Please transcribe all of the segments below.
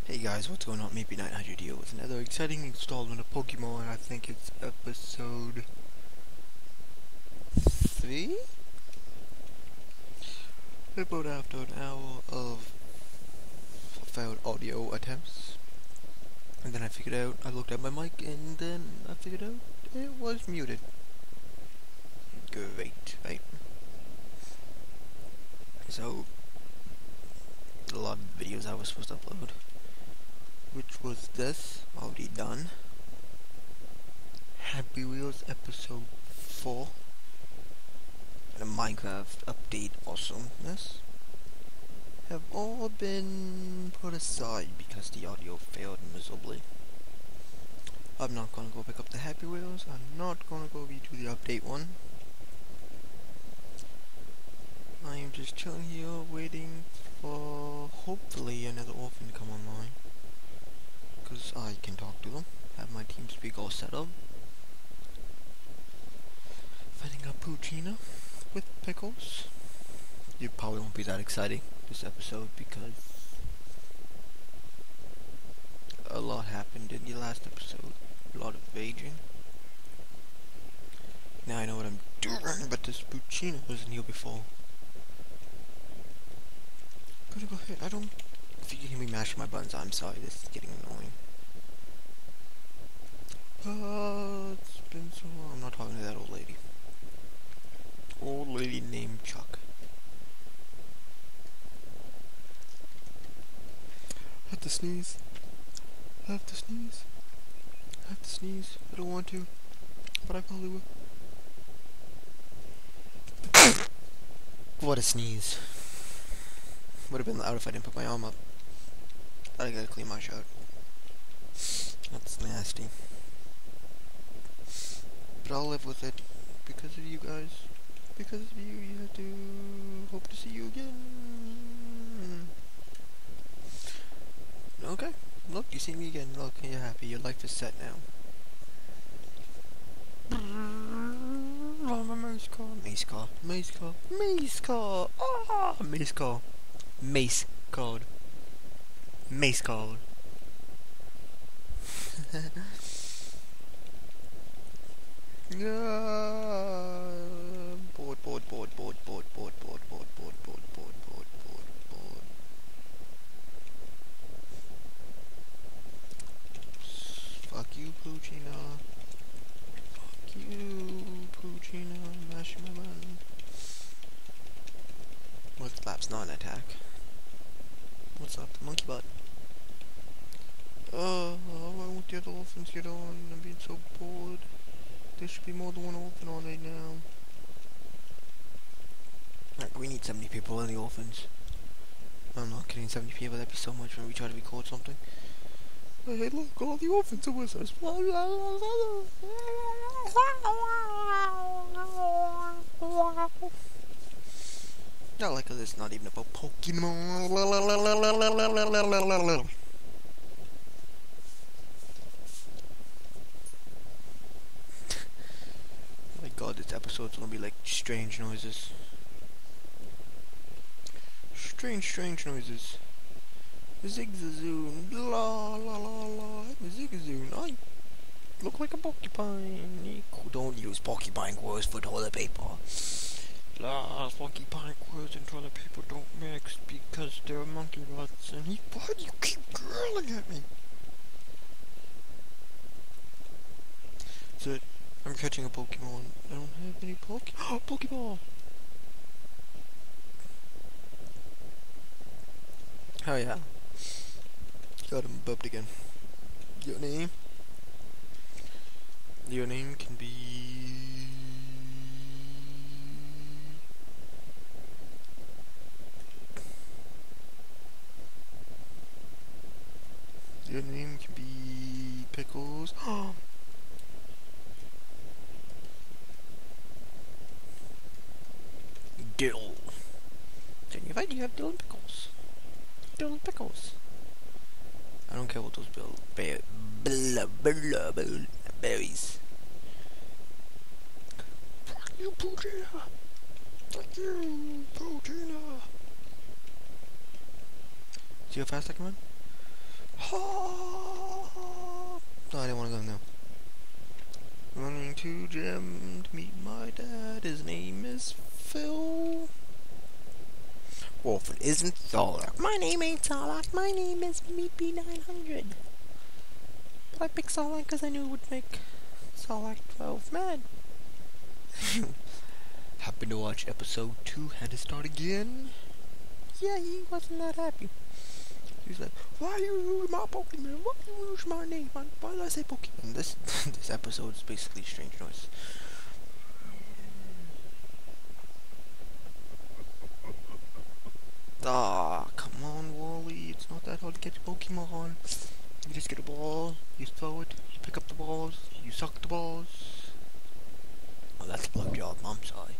Hey guys, what's going on? Meepy900 here with another exciting installment of Pokemon. I think it's episode 3? About after an hour of failed audio attempts. And then I looked at my mic and then I figured out it was muted. Great, right? So, a lot of videos I was supposed to upload. Which was this, already done. Happy Wheels episode 4. And a Minecraft update awesomeness have all been put aside because the audio failed miserably. I'm not gonna go pick up the Happy Wheels, I'm not gonna go redo the update one. I am just chilling here waiting for hopefully another orphan to come online. Because I can talk to them, have my team speak all set up. Fighting up Poochyena with Pickles. It probably won't be that exciting this episode because a lot happened in the last episode. A lot of raging. Now I know what I'm doing, but this Poochyena wasn't here before. Gonna go ahead. I don't. If you can hear me mashing my buttons, I'm sorry. This is getting annoying. It's been so long. I'm not talking to that old lady. Old lady named Chuck. I have to sneeze. I have to sneeze. I have to sneeze. I don't want to, but I probably will. What a sneeze. Would have been loud if I didn't put my arm up. I gotta clean my shirt. That's nasty. But I'll live with it. Because of you guys. Because of you, you have to hope to see you again. Okay. Look, you see me again. Look, you're happy. Your life is set now. Oh, my mace car. Mace car. Mace car. Mace car. Ah, mace car. Mace card. Mace card. Board. Fuck you, Poochyena. Fuck you, Poochyena. Mashing my button. What's lap's not an attack? What's up, monkey butt? I want the other orphans get on. I'm being so bored. There should be more than one orphan on right now. Like, we need 70 people in the orphans. I'm not kidding, 70 people, that'd be so much when we try to record something. Hey, look, all the orphans are with us. Not like this, not even about Pokemon. My god, this episode's gonna be like strange noises. Strange noises. Zigzazoon, la la la la, Zigzazoon, I look like a porcupine. Don't use porcupine words for toilet paper. Porcupine words and toilet paper don't mix because they're monkey butts. And why do you keep grilling at me? That's it. I'm catching a Pokemon. I don't have any Pokeball! Oh yeah. Got him bubbed again. Your name? Your name can be... Your name can be... Pickles. Dill. Can you find you have Dill and Pickles? Dill and Pickles. I don't care what those berries. Fuck you, Poochyena. Fuck you, Poochyena. See how fast I can run? No, I didn't want to go now. Running to gym to meet my dad. His name is Phil. Well, if it isn't Solak, my name ain't Solak. My name is Meepy900. But I picked Solak because I knew it would make Solak 12 mad. Happened to watch episode 2, had to start again. Yeah, he wasn't that happy. He was like, why you use my Pokemon? Why you use my name? Why did I say Pokemon? This episode is basically Strange Noise. Ah, come on, Wally. It's not that hard to catch a Pokemon. You just get a ball, you throw it, you pick up the balls, you suck the balls. Oh, that's a blowjob. I'm sorry.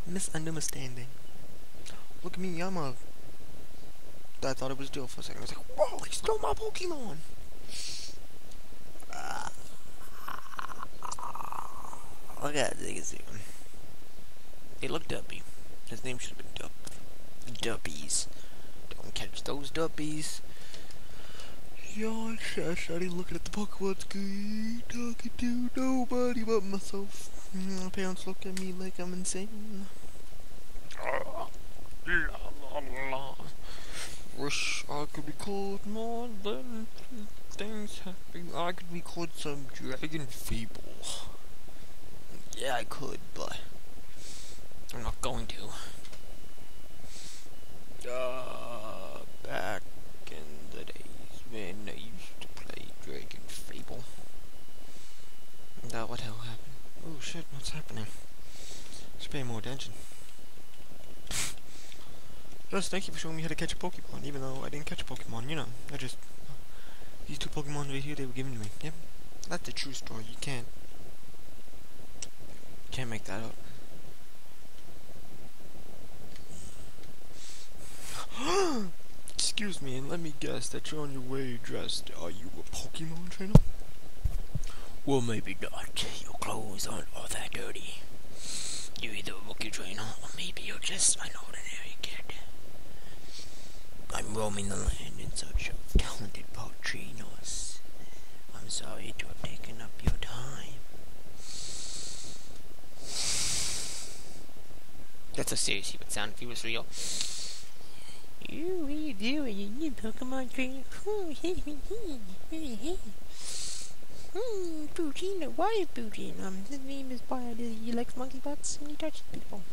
Misunderstanding. Look at me, I'm a... I thought it was Dill for a second. I was like, whoa, he stole my Pokemon! Look at that thing is even. Hey, look, Duppy. His name should have been Dup. Duppies. Don't catch those Duppies. Yeah, I started looking at the Pokemon screen, talking to nobody but myself. My parents look at me like I'm insane. Wish I could record more than things happening. I could record some Dragon Fable. Yeah, I could, but I'm not going to. Back in the days when I used to play Dragon Fable. What the hell happened? Oh shit, what's happening? Should pay more attention. Just thank you for showing me how to catch a Pokemon, even though I didn't catch a Pokemon, you know. I just... These two Pokemon right here, they were given to me. Yep. That's a true story. You can't make that up. Excuse me, and let me guess that you're on your way dressed. Are you a Pokemon trainer? Well, maybe not. Your clothes aren't all that dirty. You're either a rookie trainer, or maybe you're just an ordinary kid. I'm roaming the land in search of talented trainers. I'm sorry to have taken up your time. That's so serious, he would sound if he was real. What are you doing? You need Pokemon trainer? Poutine, why is Poutine? His name is Bard. He likes monkey butts and he touches people.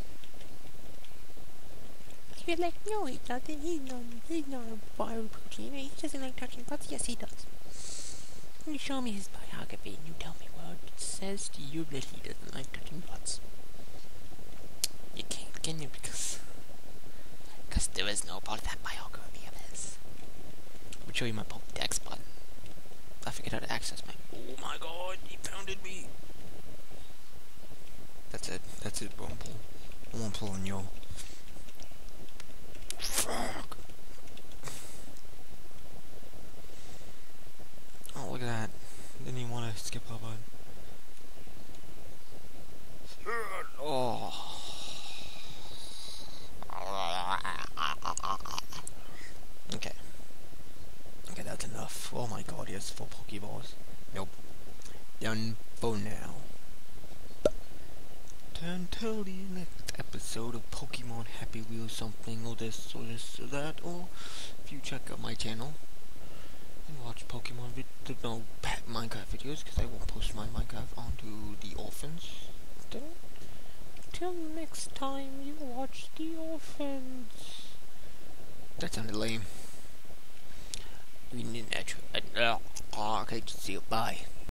You're like, no, he doesn't. He's not a Bard Poutine. He doesn't like touching butts. Yes, he does. You show me his biography and you tell me what it says to you that he doesn't like touching butts. You can't, can you? Because there is no part of that biography of his. Let me show you my Pokédex button. I figured how to access my... Oh my god, he pounded me. That's it, won't pull. I won't pull on you. Fuck. Oh, look at that. Didn't even want to skip that button. Oh. Okay, that's enough. Oh my god, he has 4 Pokeballs. Nope. Done for now. Until the next episode of Pokemon Happy Wheel something or this or that, or if you check out my channel and watch Pokemon Minecraft videos, because I won't post my Minecraft onto the orphans. Till next time you watch the orphans. That sounded lame. We need an extra. Okay, just see you. Bye.